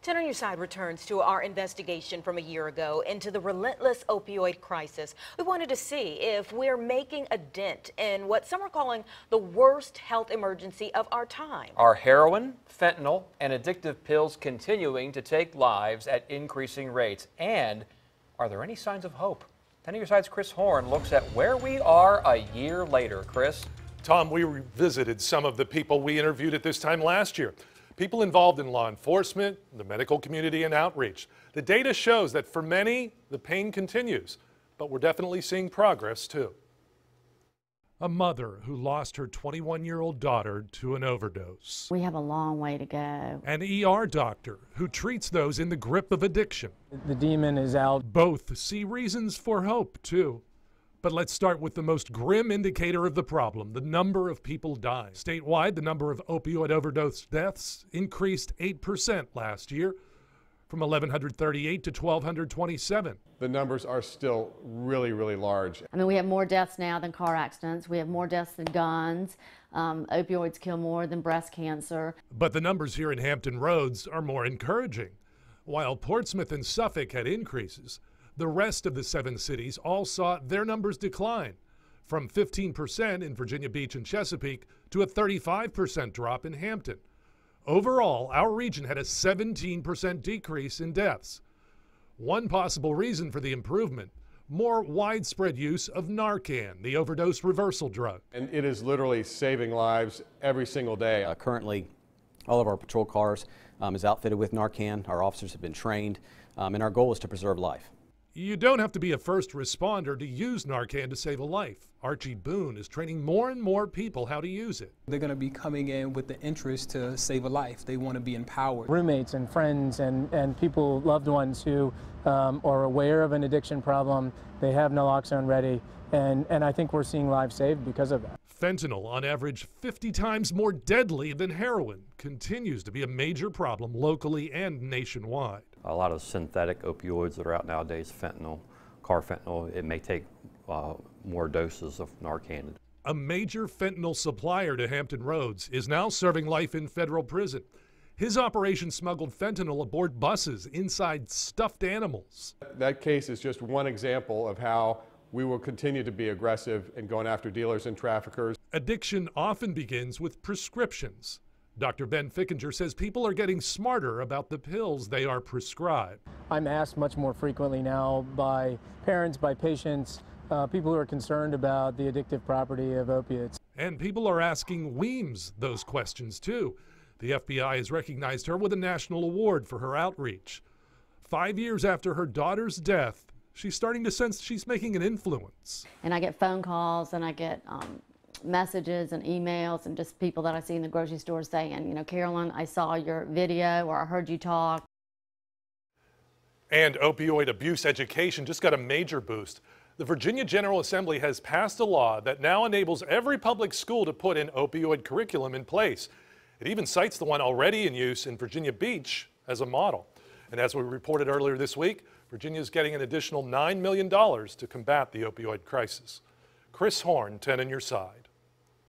10 on Your Side returns to our investigation from a year ago into the relentless opioid crisis. We wanted to see if we're making a dent in what some are calling the worst health emergency of our time. Are heroin, fentanyl, and addictive pills continuing to take lives at increasing rates? And are there any signs of hope? 10 on Your Side's Chris Horne looks at where we are a year later. Chris? Tom, we revisited some of the people we interviewed at this time last year. People involved in law enforcement, the medical community, and outreach. The data shows that for many, the pain continues, but we're definitely seeing progress too. A mother who lost her 21-year-old daughter to an overdose. We have a long way to go. An ER doctor who treats those in the grip of addiction. The demon is out. Both see reasons for hope too. But let's start with the most grim indicator of the problem, the number of people dying. Statewide, the number of opioid overdose deaths increased 8% last year, from 1,138 to 1,227. The numbers are still really large. I mean, we have more deaths now than car accidents. We have more deaths than guns. Opioids kill more than breast cancer. But the numbers here in Hampton Roads are more encouraging. While Portsmouth and Suffolk had increases, the rest of the 7 cities all saw their numbers decline, from 15% in Virginia Beach and Chesapeake to a 35% drop in Hampton. Overall, our region had a 17% decrease in deaths. One possible reason for the improvement, more widespread use of Narcan, the overdose reversal drug. And it is literally saving lives every single day. Currently, all of our patrol cars is outfitted with Narcan. Our officers have been trained, and our goal is to preserve life. You don't have to be a first responder to use Narcan to save a life. Archie Boone is training more and more people how to use it. They're going to be coming in with the interest to save a life. They want to be empowered. Roommates and friends and people, loved ones who are aware of an addiction problem, they have naloxone ready, and I think we're seeing lives saved because of that. Fentanyl, on average 50 times more deadly than heroin, continues to be a major problem locally and nationwide. A lot of synthetic opioids that are out nowadays, fentanyl, carfentanil, it may take more doses of Narcan. A major fentanyl supplier to Hampton Roads is now serving life in federal prison. His operation smuggled fentanyl aboard buses inside stuffed animals. That case is just one example of how we will continue to be aggressive in going after dealers and traffickers. Addiction often begins with prescriptions. Dr. Ben Fickinger says people are getting smarter about the pills they are prescribed. I'm asked much more frequently now by parents, by patients, people who are concerned about the addictive property of opiates. And people are asking Weems those questions too. The FBI has recognized her with a national award for her outreach. 5 years after her daughter's death, she's starting to sense she's making an influence. And I get phone calls and I get messages and emails and just people that I see in the grocery store saying, you know, Carolyn, I saw your video or I heard you talk. And opioid abuse education just got a major boost. The Virginia General Assembly has passed a law that now enables every public school to put an opioid curriculum in place. It even cites the one already in use in Virginia Beach as a model. And as we reported earlier this week, Virginia is getting an additional $9 million to combat the opioid crisis. Chris Horne, 10 on Your Side.